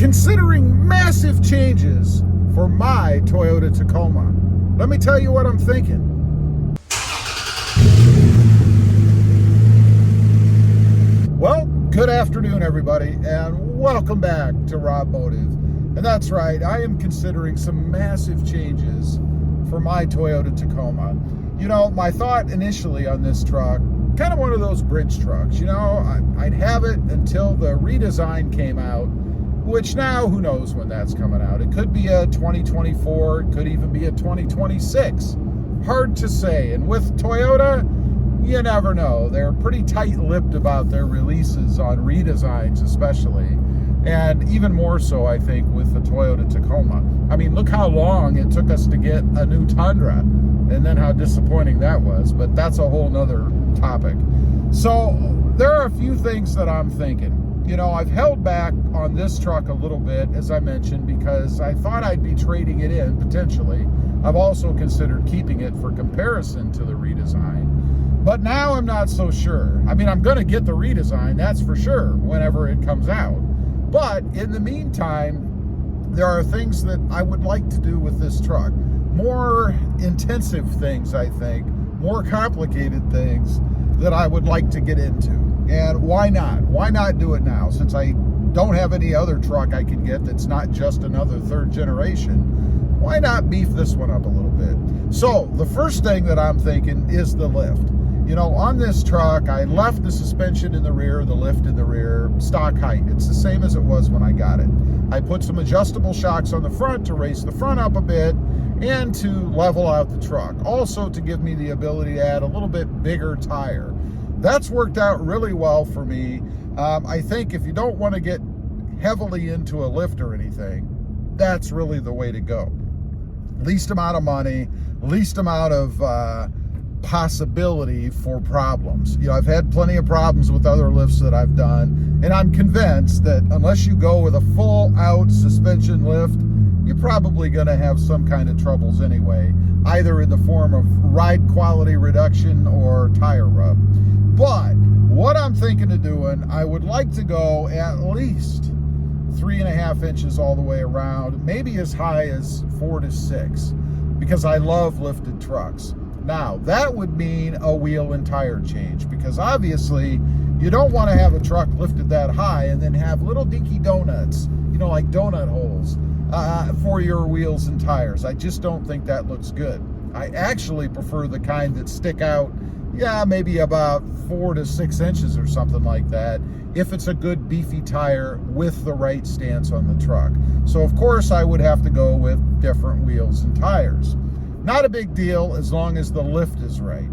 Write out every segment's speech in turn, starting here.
considering massive changes for my Toyota Tacoma. Let me tell you what I'm thinking. Well, good afternoon, everybody, and welcome back to RobMotive. And that's right, I am considering some massive changes for my Toyota Tacoma. You know, my thought initially on this truck, kind of one of those bridge trucks, you know, I'd have it until the redesign came out, which now, who knows when that's coming out. It could be a 2024, it could even be a 2026. Hard to say, and with Toyota, you never know. They're pretty tight-lipped about their releases on redesigns especially, and even more so, I think, with the Toyota Tacoma. I mean, look how long it took us to get a new Tundra, and then how disappointing that was, but that's a whole nother topic. So there are a few things that I'm thinking. You know, I've held back on this truck a little bit, as I mentioned, because I thought I'd be trading it in, potentially. I've also considered keeping it for comparison to the redesign, but now I'm not so sure. I mean, I'm going to get the redesign, that's for sure, whenever it comes out. But in the meantime, there are things that I would like to do with this truck. More intensive things, I think, more complicated things that I would like to get into. And why not? Why not do it now? Since I don't have any other truck I can get that's not just another third generation, why not beef this one up a little bit? So the first thing that I'm thinking is the lift. You know, on this truck, I left the suspension in the rear, the lift in the rear, stock height. It's the same as it was when I got it. I put some adjustable shocks on the front to raise the front up a bit and to level out the truck. Also to give me the ability to add a little bit bigger tire. That's worked out really well for me. I think if you don't want to get heavily into a lift or anything, that's really the way to go. Least amount of money, least amount of possibility for problems. You know, I've had plenty of problems with other lifts that I've done, and I'm convinced that unless you go with a full out suspension lift, you're probably going to have some kind of troubles anyway, either in the form of ride quality reduction or tire rub. But what I'm thinking of doing, I would like to go at least 3.5 inches all the way around, maybe as high as 4 to 6, because I love lifted trucks. Now, that would mean a wheel and tire change, because obviously you don't want to have a truck lifted that high and then have little dinky donuts, you know, like donut holes for your wheels and tires. I just don't think that looks good. I actually prefer the kind that stick out, yeah, maybe about 4 to 6 inches or something like that, if it's a good beefy tire with the right stance on the truck. So of course I would have to go with different wheels and tires. Not a big deal as long as the lift is right.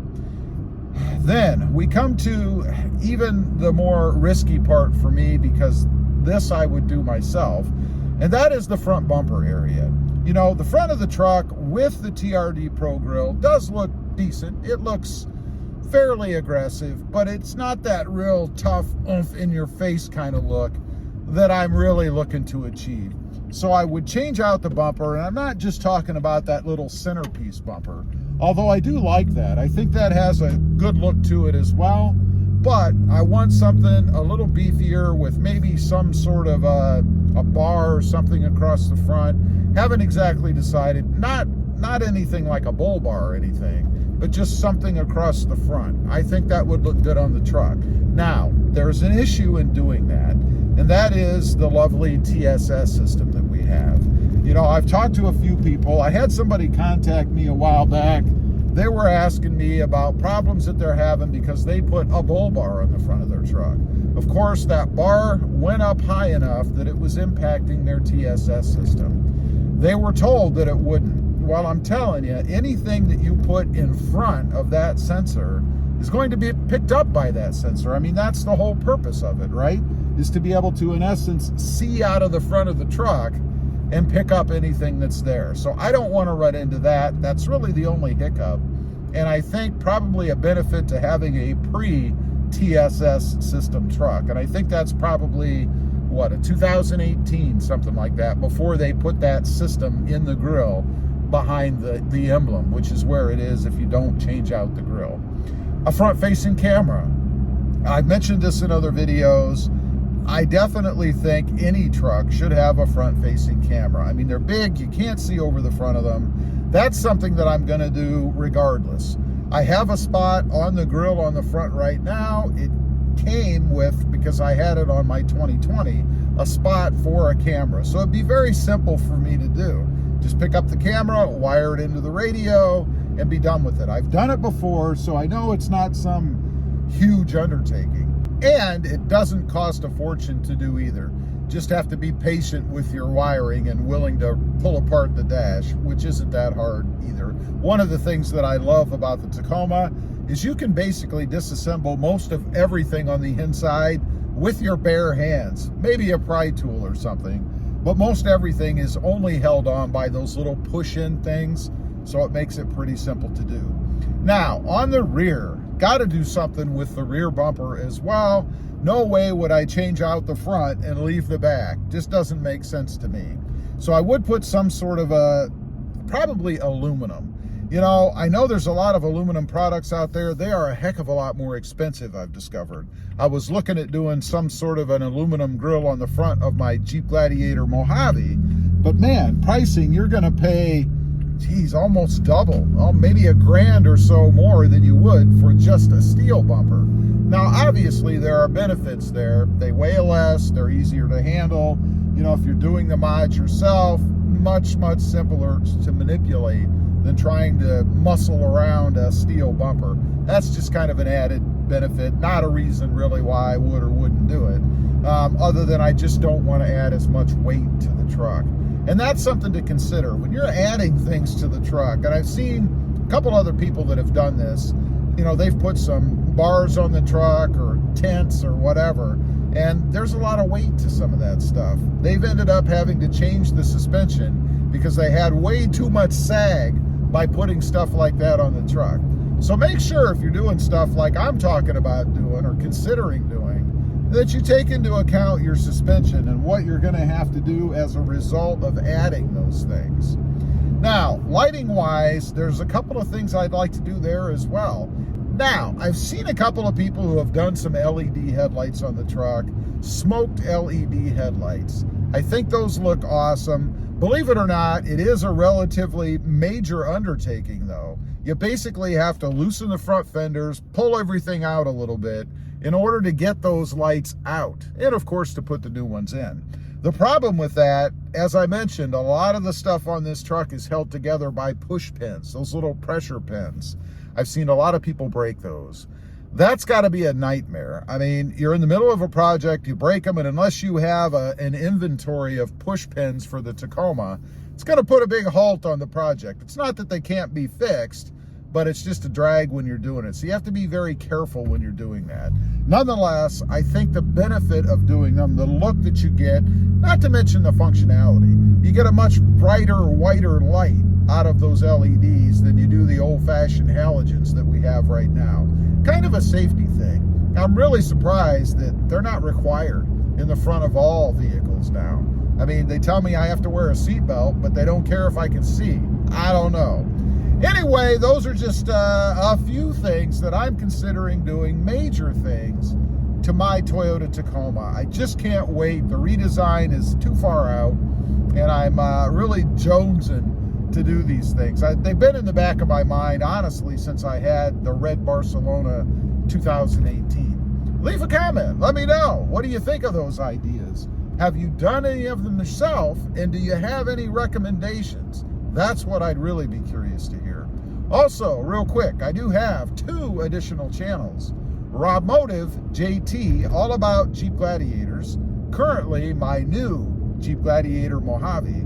Then we come to even the more risky part for me, because this I would do myself, and that is the front bumper area. You know, the front of the truck with the TRD Pro Grill does look decent. It looks fairly aggressive, but it's not that real tough, oomph in your face kind of look that I'm really looking to achieve. So I would change out the bumper, and I'm not just talking about that little centerpiece bumper, although I do like that. I think that has a good look to it as well, but I want something a little beefier with maybe some sort of a bar or something across the front. Haven't exactly decided. Not anything like a bull bar or anything, but just something across the front. I think that would look good on the truck. Now, there's an issue in doing that, and that is the lovely TSS system that we have. You know, I've talked to a few people. I had somebody contact me a while back. They were asking me about problems that they're having because they put a bull bar on the front of their truck. Of course, that bar went up high enough that it was impacting their TSS system. They were told that it wouldn't. Well, I'm telling you, anything that you put in front of that sensor is going to be picked up by that sensor. I mean, that's the whole purpose of it, right? Is to be able to, in essence, see out of the front of the truck and pick up anything that's there. So I don't want to run into that. That's really the only hiccup. And I think probably a benefit to having a pre-TSS system truck. And I think that's probably, what, a 2018, something like that, before they put that system in the grill behind the emblem, which is where it is if you don't change out the grill. A front-facing camera. I've mentioned this in other videos. I definitely think any truck should have a front-facing camera. I mean, they're big, you can't see over the front of them. That's something that I'm gonna do regardless. I have a spot on the grill on the front right now. It came with, because I had it on my 2020, a spot for a camera. So it'd be very simple for me to do. Just pick up the camera, wire it into the radio, and be done with it. I've done it before, so I know it's not some huge undertaking. And it doesn't cost a fortune to do either. Just have to be patient with your wiring and willing to pull apart the dash, which isn't that hard either. One of the things that I love about the Tacoma is you can basically disassemble most of everything on the inside with your bare hands, maybe a pry tool or something, but most everything is only held on by those little push-in things, so it makes it pretty simple to do. Now, on the rear, got to do something with the rear bumper as well. No way would I change out the front and leave the back. Just doesn't make sense to me. So I would put some sort of probably aluminum. You know, I know there's a lot of aluminum products out there. They are a heck of a lot more expensive, I've discovered. I was looking at doing some sort of an aluminum grill on the front of my Jeep Gladiator Mojave, but man, pricing, you're gonna pay, geez, almost double, maybe $1,000 or so more than you would for just a steel bumper. Now, obviously, there are benefits there. They weigh less, they're easier to handle. You know, if you're doing the mods yourself, much, much simpler to manipulate than trying to muscle around a steel bumper. That's just kind of an added benefit, not a reason really why I would or wouldn't do it, other than I just don't want to add as much weight to the truck. And that's something to consider when you're adding things to the truck. And I've seen a couple other people that have done this. You know, they've put some bars on the truck or tents or whatever, and there's a lot of weight to some of that stuff. They've ended up having to change the suspension because they had way too much sag by putting stuff like that on the truck. So make sure if you're doing stuff like I'm talking about doing or considering doing, that you take into account your suspension and what you're gonna have to do as a result of adding those things. Now, lighting wise, there's a couple of things I'd like to do there as well. Now, I've seen a couple of people who have done some LED headlights on the truck, smoked LED headlights. I think those look awesome. Believe it or not, it is a relatively major undertaking though. You basically have to loosen the front fenders, pull everything out a little bit in order to get those lights out, and of course to put the new ones in. The problem with that, as I mentioned, a lot of the stuff on this truck is held together by push pins, those little pressure pins. I've seen a lot of people break those. That's got to be a nightmare. I mean, you're in the middle of a project, you break them, and unless you have an inventory of push pins for the Tacoma, it's going to put a big halt on the project. It's not that they can't be fixed, but it's just a drag when you're doing it. So you have to be very careful when you're doing that. Nonetheless, I think the benefit of doing them, the look that you get, not to mention the functionality, you get a much brighter, whiter light out of those LEDs than you do the old-fashioned halogens that we have right now. Kind of a safety thing. I'm really surprised that they're not required in the front of all vehicles now. I mean, they tell me I have to wear a seatbelt, but they don't care if I can see. I don't know. Anyway, those are just a few things that I'm considering doing, major things, to my Toyota Tacoma. I just can't wait. The redesign is too far out, and I'm really jonesing to do these things. They've been in the back of my mind, honestly, since I had the red Barcelona 2018. Leave a comment. Let me know. What do you think of those ideas? Have you done any of them yourself, and do you have any recommendations? That's what I'd really be curious to hear. Also, real quick, I do have 2 additional channels. RobMotive JT, all about Jeep Gladiators. Currently, my new Jeep Gladiator Mojave.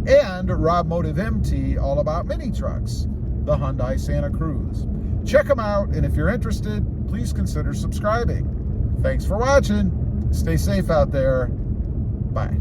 And RobMotive MT, all about mini trucks, the Hyundai Santa Cruz. Check them out, and if you're interested, please consider subscribing. Thanks for watching. Stay safe out there. Bye.